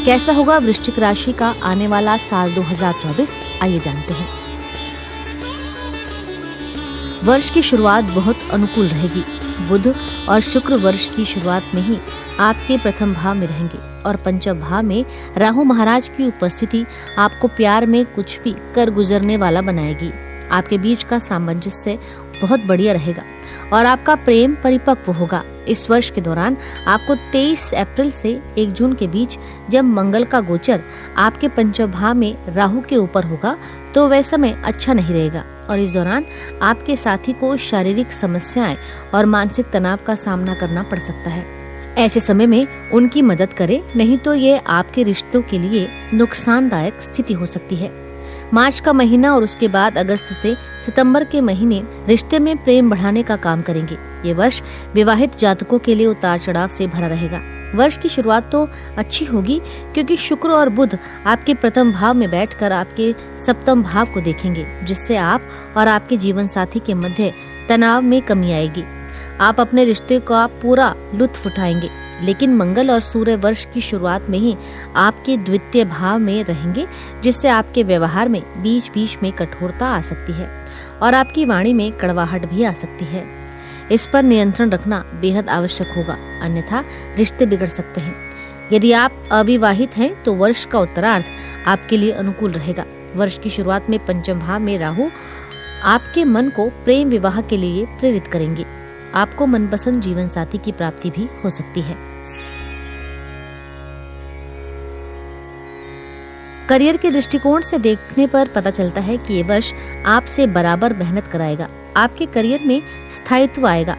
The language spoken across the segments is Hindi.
कैसा होगा वृश्चिक राशि का आने वाला साल 2024, आइए जानते हैं। वर्ष की शुरुआत बहुत अनुकूल रहेगी। बुध और शुक्र वर्ष की शुरुआत में ही आपके प्रथम भाव में रहेंगे और पंचम भाव में राहु महाराज की उपस्थिति आपको प्यार में कुछ भी कर गुजरने वाला बनाएगी। आपके बीच का सामंजस्य बहुत बढ़िया रहेगा और आपका प्रेम परिपक्व होगा। इस वर्ष के दौरान आपको 23 अप्रैल से 1 जून के बीच जब मंगल का गोचर आपके पंचम भाव में राहु के ऊपर होगा तो वह समय अच्छा नहीं रहेगा और इस दौरान आपके साथी को शारीरिक समस्याएं और मानसिक तनाव का सामना करना पड़ सकता है। ऐसे समय में उनकी मदद करें, नहीं तो ये आपके रिश्तों के लिए नुकसानदायक स्थिति हो सकती है। मार्च का महीना और उसके बाद अगस्त से सितंबर के महीने रिश्ते में प्रेम बढ़ाने का काम करेंगे। ये वर्ष विवाहित जातकों के लिए उतार चढ़ाव से भरा रहेगा। वर्ष की शुरुआत तो अच्छी होगी क्योंकि शुक्र और बुध आपके प्रथम भाव में बैठकर आपके सप्तम भाव को देखेंगे, जिससे आप और आपके जीवन साथी के मध्य तनाव में कमी आएगी। आप अपने रिश्ते का पूरा लुत्फ उठाएंगे, लेकिन मंगल और सूर्य वर्ष की शुरुआत में ही आपके द्वितीय भाव में रहेंगे, जिससे आपके व्यवहार में बीच बीच में कठोरता आ सकती है और आपकी वाणी में कड़वाहट भी आ सकती है। इस पर नियंत्रण रखना बेहद आवश्यक होगा, अन्यथा रिश्ते बिगड़ सकते हैं। यदि आप अविवाहित हैं तो वर्ष का उत्तरार्ध आपके लिए अनुकूल रहेगा। वर्ष की शुरुआत में पंचम भाव में राहु आपके मन को प्रेम विवाह के लिए प्रेरित करेंगे। आपको मनपसंद जीवन साथी की प्राप्ति भी हो सकती है। करियर के दृष्टिकोण से देखने पर पता चलता है कि ये वर्ष आपसे बराबर मेहनत कराएगा। आपके करियर में स्थायित्व आएगा।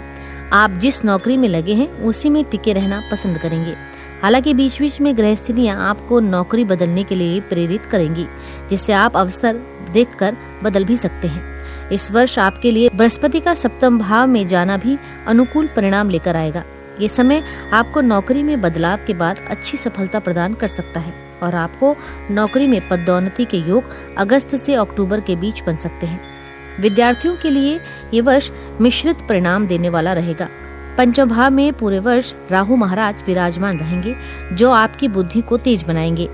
आप जिस नौकरी में लगे हैं उसी में टिके रहना पसंद करेंगे। हालांकि बीच बीच में ग्रह स्थितियां आपको नौकरी बदलने के लिए प्रेरित करेंगी, जिससे आप अवसर देखकर बदल भी सकते हैं। इस वर्ष आपके लिए बृहस्पति का सप्तम भाव में जाना भी अनुकूल परिणाम लेकर आएगा। ये समय आपको नौकरी में बदलाव के बाद अच्छी सफलता प्रदान कर सकता है और आपको नौकरी में पदोन्नति के योग अगस्त से अक्टूबर के बीच बन सकते हैं। विद्यार्थियों के लिए ये वर्ष मिश्रित परिणाम देने वाला रहेगा। पंचम भाव में पूरे वर्ष राहु महाराज विराजमान रहेंगे, जो आपकी बुद्धि को तेज बनाएंगे।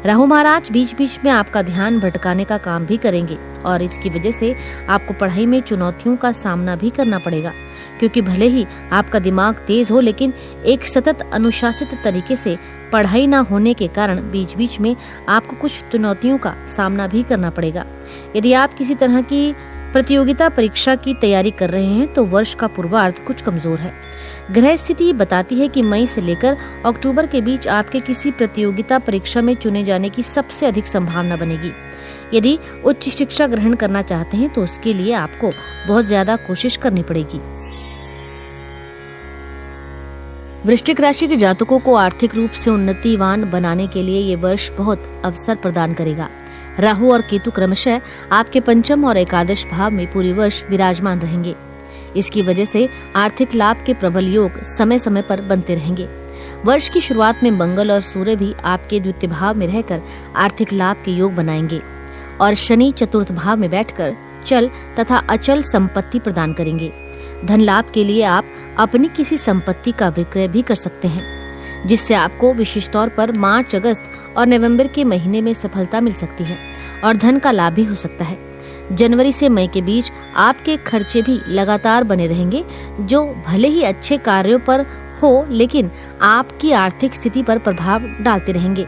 राहु महाराज बीच बीच में आपका ध्यान भटकाने का काम भी करेंगे और इसकी वजह से आपको पढ़ाई में चुनौतियों का सामना भी करना पड़ेगा, क्योंकि भले ही आपका दिमाग तेज हो, लेकिन एक सतत अनुशासित तरीके से पढ़ाई न होने के कारण बीच बीच में आपको कुछ चुनौतियों का सामना भी करना पड़ेगा। यदि आप किसी तरह की प्रतियोगिता परीक्षा की तैयारी कर रहे हैं तो वर्ष का पूर्वार्ध कुछ कमजोर है। ग्रह स्थिति बताती है कि मई से लेकर अक्टूबर के बीच आपके किसी प्रतियोगिता परीक्षा में चुने जाने की सबसे अधिक संभावना बनेगी। यदि उच्च शिक्षा ग्रहण करना चाहते हैं तो उसके लिए आपको बहुत ज्यादा कोशिश करनी पड़ेगी। वृश्चिक राशि के जातकों को आर्थिक रूप से उन्नतिवान बनाने के लिए ये वर्ष बहुत अवसर प्रदान करेगा। राहु और केतु क्रमशः आपके पंचम और एकादश भाव में पूरे वर्ष विराजमान रहेंगे। इसकी वजह से आर्थिक लाभ के प्रबल योग समय समय पर बनते रहेंगे। वर्ष की शुरुआत में मंगल और सूर्य भी आपके द्वितीय भाव में रहकर आर्थिक लाभ के योग बनाएंगे और शनि चतुर्थ भाव में बैठकर चल तथा अचल संपत्ति प्रदान करेंगे। धन लाभ के लिए आप अपनी किसी संपत्ति का विक्रय भी कर सकते हैं, जिससे आपको विशेष तौर पर मार्च, अगस्त और नवंबर के महीने में सफलता मिल सकती है और धन का लाभ भी हो सकता है। जनवरी से मई के बीच आपके खर्चे भी लगातार बने रहेंगे, जो भले ही अच्छे कार्यों पर हो, लेकिन आपकी आर्थिक स्थिति पर प्रभाव डालते रहेंगे।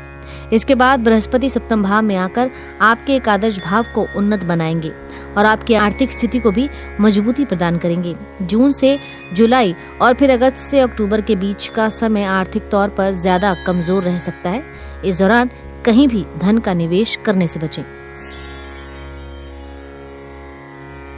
इसके बाद बृहस्पति सप्तम भाव में आकर आपके एकादश भाव को उन्नत बनाएंगे और आपकी आर्थिक स्थिति को भी मजबूती प्रदान करेंगे। जून से जुलाई और फिर अगस्त से अक्टूबर के बीच का समय आर्थिक तौर पर ज्यादा कमजोर रह सकता है। इस दौरान कहीं भी धन का निवेश करने से बचें।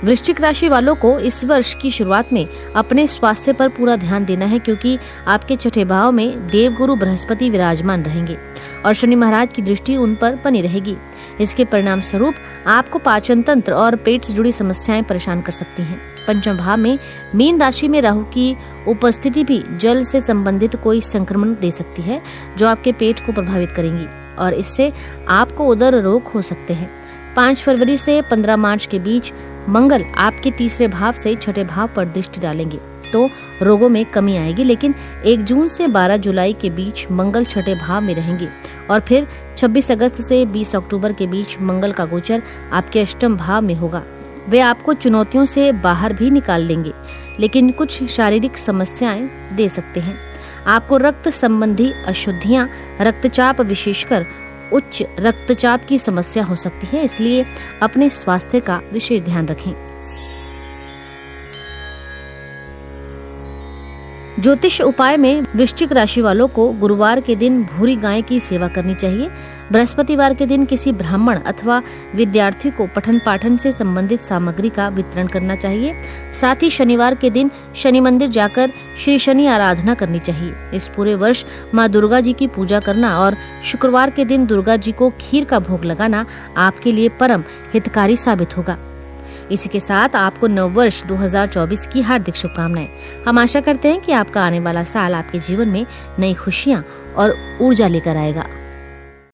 वृश्चिक राशि वालों को इस वर्ष की शुरुआत में अपने स्वास्थ्य पर पूरा ध्यान देना है, क्योंकि आपके छठे भाव में देवगुरु बृहस्पति विराजमान रहेंगे और शनि महाराज की दृष्टि उन पर बनी रहेगी। इसके परिणाम स्वरूप आपको पाचन तंत्र और पेट से जुड़ी समस्याएं परेशान कर सकती हैं। पंचम भाव में मीन राशि में राहु की उपस्थिति भी जल से संबंधित कोई संक्रमण दे सकती है, जो आपके पेट को प्रभावित करेंगी और इससे आपको उदर रोग हो सकते हैं। 5 फरवरी से 15 मार्च के बीच मंगल आपके तीसरे भाव से छठे भाव पर दृष्टि डालेंगे, तो रोगों में कमी आएगी, लेकिन 1 जून से 12 जुलाई के बीच मंगल छठे भाव में रहेंगे और फिर 26 अगस्त से 20 अक्टूबर के बीच मंगल का गोचर आपके अष्टम भाव में होगा। वे आपको चुनौतियों से बाहर भी निकाल लेंगे, लेकिन कुछ शारीरिक समस्याएं दे सकते हैं। आपको रक्त संबंधी अशुद्धियां, रक्तचाप, विशेषकर उच्च रक्तचाप की समस्या हो सकती है, इसलिए अपने स्वास्थ्य का विशेष ध्यान रखें। ज्योतिष उपाय में वृश्चिक राशि वालों को गुरुवार के दिन भूरी गाय की सेवा करनी चाहिए। बृहस्पतिवार के दिन किसी ब्राह्मण अथवा विद्यार्थी को पठन पाठन से संबंधित सामग्री का वितरण करना चाहिए। साथ ही शनिवार के दिन शनि मंदिर जाकर श्री शनि आराधना करनी चाहिए। इस पूरे वर्ष माँ दुर्गा जी की पूजा करना और शुक्रवार के दिन दुर्गा जी को खीर का भोग लगाना आपके लिए परम हितकारी साबित होगा। इसी के साथ आपको नववर्ष 2024 की हार्दिक शुभकामनाएं। हम आशा करते हैं कि आपका आने वाला साल आपके जीवन में नई खुशियां और ऊर्जा लेकर आएगा।